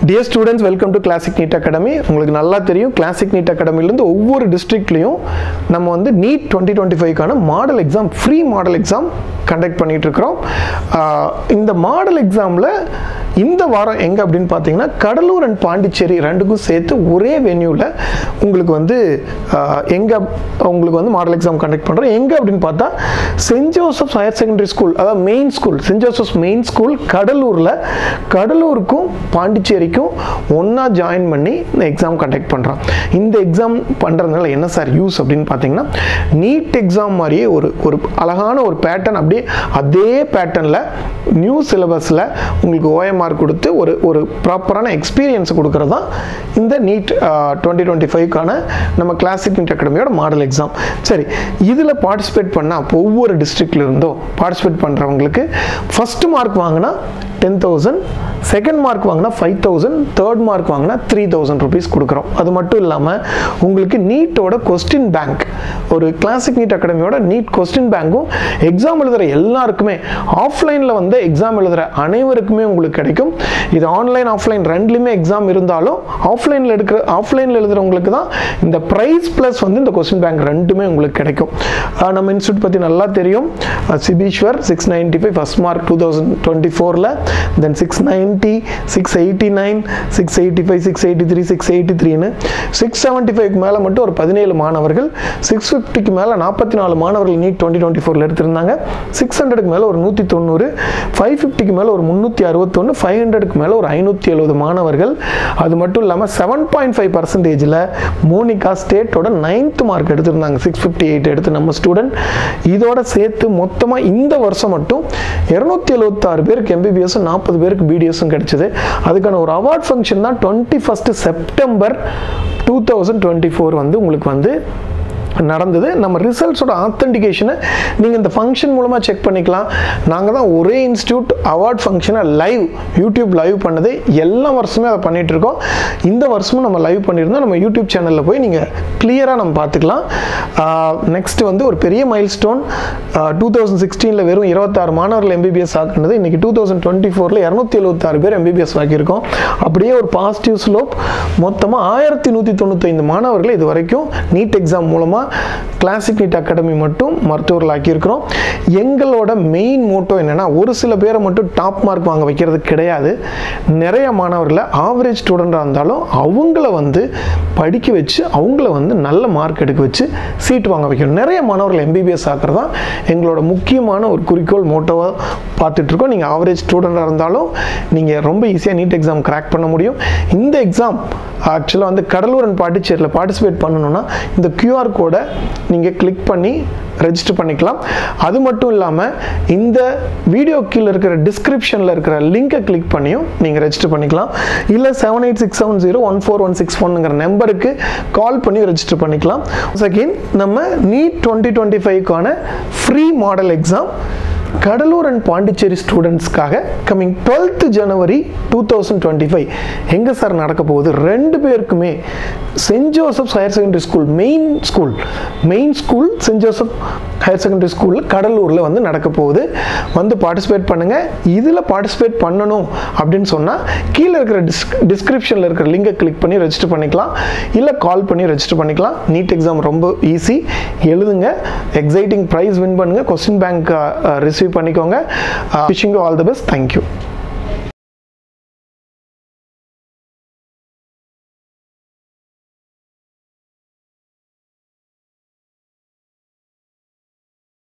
Dear students, welcome to Classic NEET Academy. உங்களுக்கு நல்லா தெரியும் Classic NEET Academy இருந்து ஒவ்வொரு டிஸ்ட்ரிக்ட்லயும் நம்ம வந்து NEET 2025 கான model exam free model exam conduct பண்ணிட்டு இருக்கோம். இந்த மாடல் எக்ஸாம்ல இந்த வாரம் எங்க அப்படினு பாத்தீங்கன்னா கடலூர் அண்ட் பாண்டிச்சேரி ரெண்டுக்கும் சேர்த்து ஒரே வென்யூல உங்களுக்கு வந்து எங்க உங்களுக்கு வந்து மாடல் எக்ஸாம் கண்டக்ட் பண்றோம். எங்க அப்படினு பார்த்தா saint Joseph's higher secondary school அதாவது main school saint Joseph's main school கடலூருக்கும் பாண்டிச்சேரிக்கும் ஒண்ணா ஜாயின் பண்ணி இந்த எக்ஸாம் கண்டக்ட் பண்றோம். இந்த எக்ஸாம் பண்றதுனால என்ன சார் யூஸ் அப்படினு பாத்தீங்கன்னா நீட் எக்ஸாம் மாதிரியே ஒரு அழகான ஒரு பேட்டர்ன் அப்படியே அதே பேட்டர்ன்ல நியூ சிலபஸ்ல உங்களுக்கு OMR கொடுத்து ஒரு ப்ராப்பரான எக்ஸ்பீரியன்ஸ் கொடுக்கறதா இந்த நீட் 2025 கான நம்ம கிளாசிக் நீட் அகாடமியோட மாடல் எக்ஸாம். சரி, இதுல பார்ட்டிசிபேட் பண்ணா ஒவ்வொரு டிஸ்ட்ரிக்ட்ல இருந்தோ பார்ட்டிசிபேட் பண்றவங்களுக்கு ஃபர்ஸ்ட் மார்க் வாங்கினா 10,000, செகண்ட் மார்க் வாங்கினா 5,000, தேர்ட் மார்க் வாங்கினா 3,000 rupees கொடுக்குறோம். அது மட்டும் இல்லாமல் உங்களுக்கு நீட்டோட கொஸ்டின் பேங்க் ஒரு கிளாசிக் நீட் அகாடமியோட நீட் கொஸ்டின் பேங்கும் எக்ஸாம் எழுதுகிற எல்லாருக்குமே ஆஃப்லைனில் வந்து எக்ஸாம் எழுதுகிற அனைவருக்குமே உங்களுக்கு கிடைக்கும். இது ஆன்லைன் ஆஃப்லைன் ரெண்டுலையுமே எக்ஸாம் இருந்தாலும் ஆஃப்லைனில் எழுதுகிறவங்களுக்கு தான் இந்த ப்ரைஸ் ப்ளஸ் வந்து இந்த கொஸ்டின் பேங்க் ரெண்டுமே உங்களுக்கு கிடைக்கும். நம்ம இன்ஸ்டியூட் பற்றி நல்லா தெரியும். சிபீஸ்வர் 695 ஃபர்ஸ்ட் மார்க் 2024ல், தென் 690, 689, 685, 683, 683ன்னு 675க்கு மேலே மட்டும் ஒரு 17 மாணவர்கள், 650க்கு மேலே 44 மாணவர்கள் நீட் 2024ல் எடுத்திருந்தாங்க. 600க்கு மேலே ஒரு 190, 550க்கு மேலே ஒரு 361, 500க்கு மேலே ஒரு 570 மாணவர்கள். அது மட்டும் இல்லாமல் 7.5%ல் மோனிகா ஸ்டேட்டோட 9th மார்க் எடுத்திருந்தாங்க. 658 எடுத்து நம்ம ஸ்டூடெண்ட். இதோட சேர்த்து மொத்தமாக இந்த வருஷம் மட்டும் 276 பேருக்கு MBBS, 40 பேருக்கு BDS கிடைச்சது. அதுக்கான ஒரு அவார்ட் ஃபங்க்ஷன் தான் 21 செப்டம்பர் 2024 வந்து உங்களுக்கு வந்து நடந்தது. நம்ம ரிசல்ட்ஸோட ஆத்தென்டிகேஷனை நீங்கள் இந்த ஃபங்க்ஷன் மூலமாக செக் பண்ணிக்கலாம். நாங்கள் தான் ஒரே இன்ஸ்டியூட் அவார்ட் ஃபங்க்ஷனை யூடியூப் லைவ் பண்ணது எல்லா வருஷமே அதை பண்ணிட்டு இருக்கோம். இந்த வருஷமும் நம்ம லைவ் பண்ணியிருந்தோம். நம்ம யூடியூப் சேனலில் போய் நீங்கள் கிளியராக நம்ம பார்த்துக்கலாம். நெக்ஸ்ட் வந்து ஒரு பெரிய மைல்ஸ்டோன் 2016ல் வெறும் 26 மாணவர்கள் MBBS ஆக்குனது. இன்னைக்கு 2024ல் 276 பேர் MBBS ஆக்கியிருக்கோம். அப்படியே ஒரு பாசிட்டிவ் ஸ்லோப். மொத்தமாக 1195 மாணவர்கள் இது வரைக்கும் நீட் எக்ஸாம் மூலமாக கிளாசிக் நீட் அகாடமி மட்டும் மருத்துவர்கள் ஆக்கியிருக்கிறோம். எங்களோட மெயின் மோட்டோ என்னன்னா, ஒரு சில பேரை மட்டும் டாப் மார்க் வாங்க வைக்கிறது கிடையாது. நிறைய மாணவர்களை ஆவரேஜ் ஸ்டூடெண்டாக இருந்தாலும் அவங்கள வந்து படிக்க வச்சு அவங்கள வந்து நல்ல மார்க் எடுக்க வச்சு சீட் வாங்க வைக்கணும். நிறைய மாணவர்கள் MBBS ஆக்குறது தான் எங்களோட முக்கியமான ஒரு குறிக்கோள், மோட்டோவாக பார்த்துட்டு இருக்கோம். நீங்கள் ஆவரேஜ் ஸ்டூடெண்டாக இருந்தாலும் நீங்கள் ரொம்ப ஈஸியாக நீட் எக்ஸாம் கிராக் பண்ண முடியும். இந்த எக்ஸாம் ஆக்சுவலாக வந்து கடலூர் அண்ட் பாண்டிச்சேரியில் பார்ட்டிசிபேட் பண்ணணும்னா இந்த QR கோடை நீங்கள் கிளிக் பண்ணி ரெஜிஸ்டர் பண்ணிக்கலாம். அது மட்டும் இல்லாமல் இந்த வீடியோ கீழே இருக்கிற டிஸ்கிரிப்ஷனில் இருக்கிற லிங்கை கிளிக் பண்ணியும் நீங்கள் ரெஜிஸ்டர் பண்ணிக்கலாம். இல்லை 7867014161ங்கிற நம்பருக்கு கால் பண்ணி ரெஜிஸ்டர் பண்ணிக்கலாம். செகண்ட், நம்ம நீட் 2025க்கான free model exam Cuddalore and Pondicherry ஸ்டூடெண்ட்ஸ்க்காக கமிங் 12th January 2025 எங்கே சார் நடக்க போகுது? ரெண்டு பேருக்குமே saint Joseph's higher secondary school main school saint Joseph higher secondary ஸ்கூலில் கடலூரில் வந்து நடக்க போகுது. வந்து பார்ட்டிசிபேட் பண்ணுங்கள். இதில் பார்ட்டிசிபேட் பண்ணணும் அப்படின்னு சொன்னால் கீழே இருக்கிற டிஸ்கிரிப்ஷனில் இருக்கிற லிங்கை கிளிக் பண்ணி ரெஜிஸ்டர் பண்ணிக்கலாம். இல்லை கால் பண்ணி ரெஜிஸ்டர் பண்ணிக்கலாம். நீட் எக்ஸாம் ரொம்ப ஈஸி, எழுதுங்க. எக்ஸைட்டிங் ப்ரைஸ் வின் பண்ணுங்கள். கொஸ்டின் பேங்க் ரிசீவ் பண்ணிக்கோங்க. Wishing you all the best. Thank you.